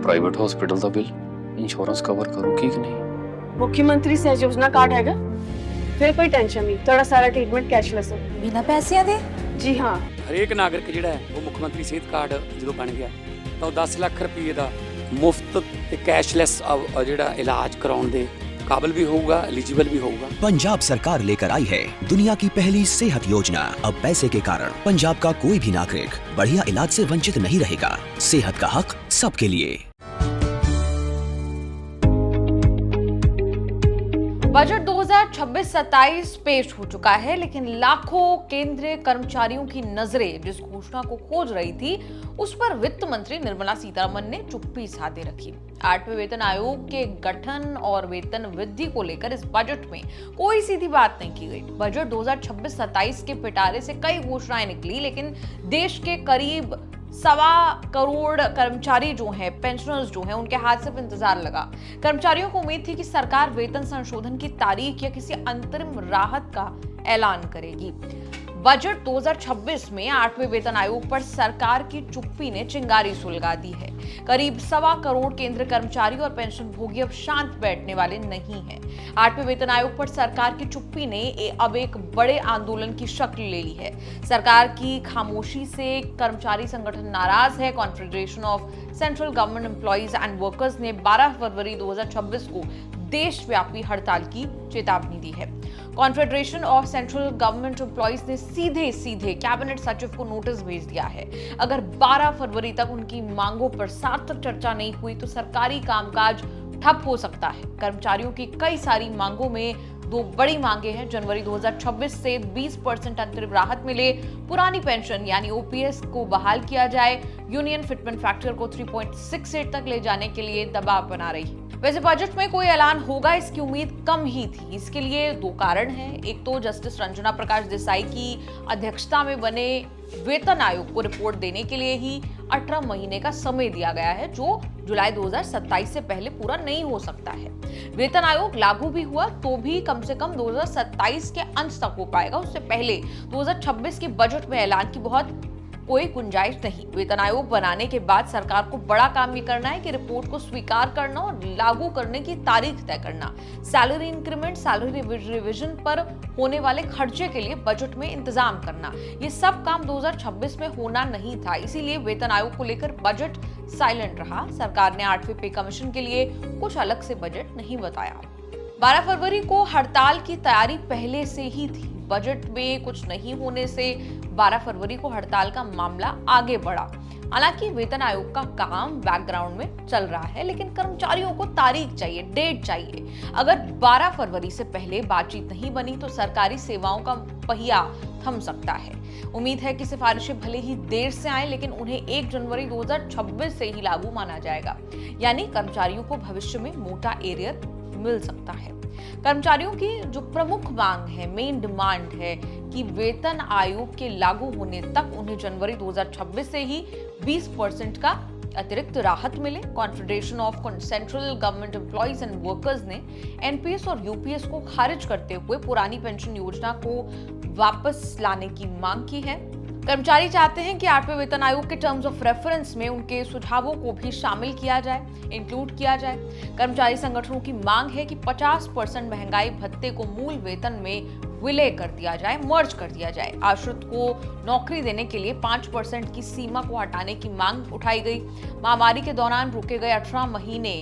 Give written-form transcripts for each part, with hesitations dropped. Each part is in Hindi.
प्राइवेट हॉस्पिटल का बिल इंश्योरेंस कवर करूगी कि नहीं? मुख्यमंत्री सहज योजना कार्ड हैगा, फिर कोई टेंशन नहीं, थोड़ा सारा ट्रीटमेंट कैशलेस है। बिना पैसिਆਂ ਦੇ? जी हाँ। ਹਰੇਕ ਨਾਗਰਿਕ ਜਿਹੜਾ ਹੈ ਉਹ ਮੁੱਖ ਮੰਤਰੀ ਸਿਹਤ ਕਾਰਡ ਜਦੋਂ ਬਣ ਗਿਆ ਤਾਂ ਉਹ 10 ਲੱਖ ਰੁਪਏ ਦਾ ਮੁਫਤ ਤੇ ਕੈਸ਼ਲੈਸ ਜਿਹੜਾ ਇਲਾਜ ਕਰਾਉਣ ਦੇ काबिल भी होगा, एलिजिबल भी होगा। पंजाब सरकार लेकर आई है दुनिया की पहली सेहत योजना। अब पैसे के कारण पंजाब का कोई भी नागरिक बढ़िया इलाज से वंचित नहीं रहेगा। सेहत का हक सबके लिए। बजट 2026-27 पेश हो चुका है, लेकिन लाखों केंद्रीय कर्मचारियों की नजरें जिस घोषणा को खोज रही थी उस पर वित्त मंत्री निर्मला सीतारमण ने चुप्पी साधे रखी। 8वें वेतन आयोग के गठन और वेतन वृद्धि को लेकर इस बजट में कोई सीधी बात नहीं की गई। बजट 2026-27 के पिटारे से कई घोषणाएं निकली, लेकिन देश के करीब 1.25 करोड़ कर्मचारी जो हैं, पेंशनर्स जो हैं, उनके हाथ सिर्फ इंतजार लगा। कर्मचारियों को उम्मीद थी कि सरकार वेतन संशोधन की तारीख या किसी अंतरिम राहत का ऐलान करेगी। बजट 2026 में 8वें वेतन आयोग पर सरकार की चुप्पी ने चिंगारी सुलगा दी है। करीब 1.25 करोड़ केंद्रीय कर्मचारी और पेंशन भोगी अब शांत बैठने वाले नहीं हैं। 8वें वेतन आयोग पर सरकार की चुप्पी ने अब एक बड़े आंदोलन की शक्ल ले ली है। सरकार की खामोशी से कर्मचारी संगठन नाराज है। Confederation of central government employees and workers ने 12 फरवरी 2026 को देशव्यापी हड़ताल की चेतावनी दी है। Confederation of central government employees ने सीधे कैबिनेट सचिव को नोटिस भेज दिया है। अगर 12 फरवरी तक उनकी मांगों पर सार्थक चर्चा नहीं हुई तो सरकारी कामकाज ठप हो सकता है। कर्मचारियों की कई सारी मांगों में दो बड़ी मांगे हैं। जनवरी 2026 से 20% अंतरिम राहत मिले, पुरानी पेंशन यानी ओपीएस को बहाल किया जाए, यूनियन फिटमेंट फैक्टर को 3.68 तक ले जाने के लिए दबाव बना रही है। वैसे बजट में कोई ऐलान होगा इसकी उम्मीद कम ही थी। इसके लिए दो कारण हैं। एक तो जस्टिस रंजना प्रकाश देसाई की अध्यक्षता में बने वेतन आयोग को रिपोर्ट देने के लिए ही 18 महीने का समय दिया गया है, जो जुलाई 2027 से पहले पूरा नहीं हो सकता है। वेतन आयोग लागू भी हुआ तो भी कम से कम 2027 के अंत तक हो पाएगा। उससे पहले 2026 के बजट में ऐलान की बहुत कोई गुंजाइश नहीं। वेतन आयोग बनाने के बाद सरकार को बड़ा काम ये करना है कि रिपोर्ट को स्वीकार करना और लागू करने की तारीख तय करना। सैलरी इंक्रीमेंट, सैलरी रिविजन पर होने वाले खर्चे के लिए बजट में इंतजाम करना, ये सब काम 2026 में होना नहीं था। इसीलिए वेतन आयोग को लेकर बजट साइलेंट रहा। सरकार ने 8वें पे कमीशन के लिए कुछ अलग से बजट नहीं बताया। 12 फरवरी को हड़ताल की तैयारी पहले से ही थी। बजट में कुछ नहीं होने से 12 फरवरी को हड़ताल का मामला आगे बढ़ा। हालांकि वेतन आयोग का काम बैकग्राउंड में चल रहा है, लेकिन कर्मचारियों को तारीख चाहिए, डेट चाहिए। अगर 12 फरवरी से पहले बातचीत नहीं बनी तो सरकारी सेवाओं का पहिया थम सकता है। उम्मीद है कि सिफारिशें भले ही देर से आए, लेकिन उन्हें 1 जनवरी 2026 से ही लागू माना जाएगा। यानी कर्मचारियों को भविष्य में मोटा एरियर मिल सकता है। कर्मचारियों की जो प्रमुख मांग है, मेन डिमांड है कि वेतन आयोग के लागू होने तक उन्हें जनवरी 2026 से ही 20% का अतिरिक्त राहत मिले। Confederation of central government employees and workers ने एनपीएस और यूपीएस को खारिज करते हुए पुरानी पेंशन योजना को वापस लाने की मांग की है। कर्मचारी चाहते हैं कि 8वें वेतन आयोग के टर्म्स ऑफ रेफरेंस में उनके सुझावों को भी शामिल किया जाए, इंक्लूड किया जाए। कर्मचारी संगठनों की मांग है कि 50% महंगाई भत्ते को मूल वेतन में विलय कर दिया जाए, मर्ज कर दिया जाए। आश्रित को नौकरी देने के लिए 5% की सीमा को हटाने की मांग उठाई गई। महामारी के दौरान रोके गए 18 महीने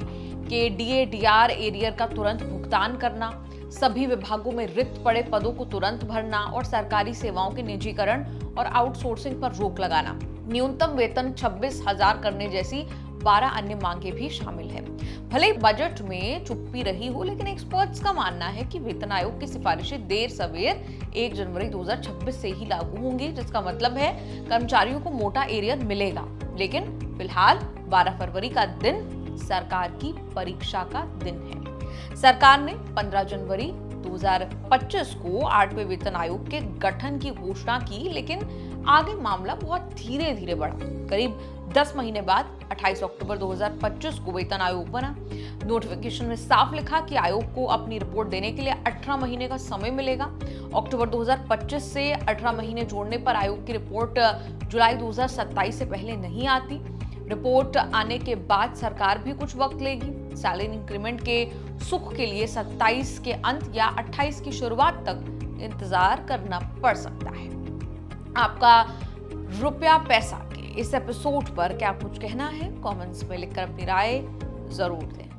के डीए-डीआर एरियर का तुरंत भुगतान करना, सभी विभागों में रिक्त पड़े पदों को तुरंत भरना और सरकारी सेवाओं के निजीकरण और आउटसोर्सिंग पर रोक लगाना, न्यूनतम वेतन 26,000 करने जैसी 12 अन्य मांगे भी शामिल है। भले ही बजट में चुप्पी रही हो, लेकिन एक्सपर्ट्स का मानना है कि वेतन आयोग की सिफारिशें देर सवेर 1 जनवरी 2026 से ही लागू होंगी, जिसका मतलब है कर्मचारियों को मोटा एरियर मिलेगा। लेकिन फिलहाल 12 फरवरी का दिन सरकार की परीक्षा का दिन है। सरकार ने 15 जनवरी 2025 को 8वें वेतन आयोग के गठन की घोषणा की, लेकिन आगे मामला बहुत धीरे धीरे बढ़ा। करीब 10 महीने बाद 28 अक्टूबर 2025 को वेतन आयोग बना। नोटिफिकेशन में साफ लिखा कि आयोग को अपनी रिपोर्ट देने के लिए 18 महीने का समय मिलेगा। अक्टूबर 2025 से 18 महीने जोड़ने पर आयोग की रिपोर्ट जुलाई 2027 से पहले नहीं आती। रिपोर्ट आने के बाद सरकार भी कुछ वक्त लेगी। सैलरी इंक्रीमेंट के सुख के लिए 27 के अंत या 28 की शुरुआत तक इंतजार करना पड़ सकता है। आपका रुपया पैसा के इस एपिसोड पर क्या कुछ कहना है? कमेंट्स में लिखकर अपनी राय जरूर दें।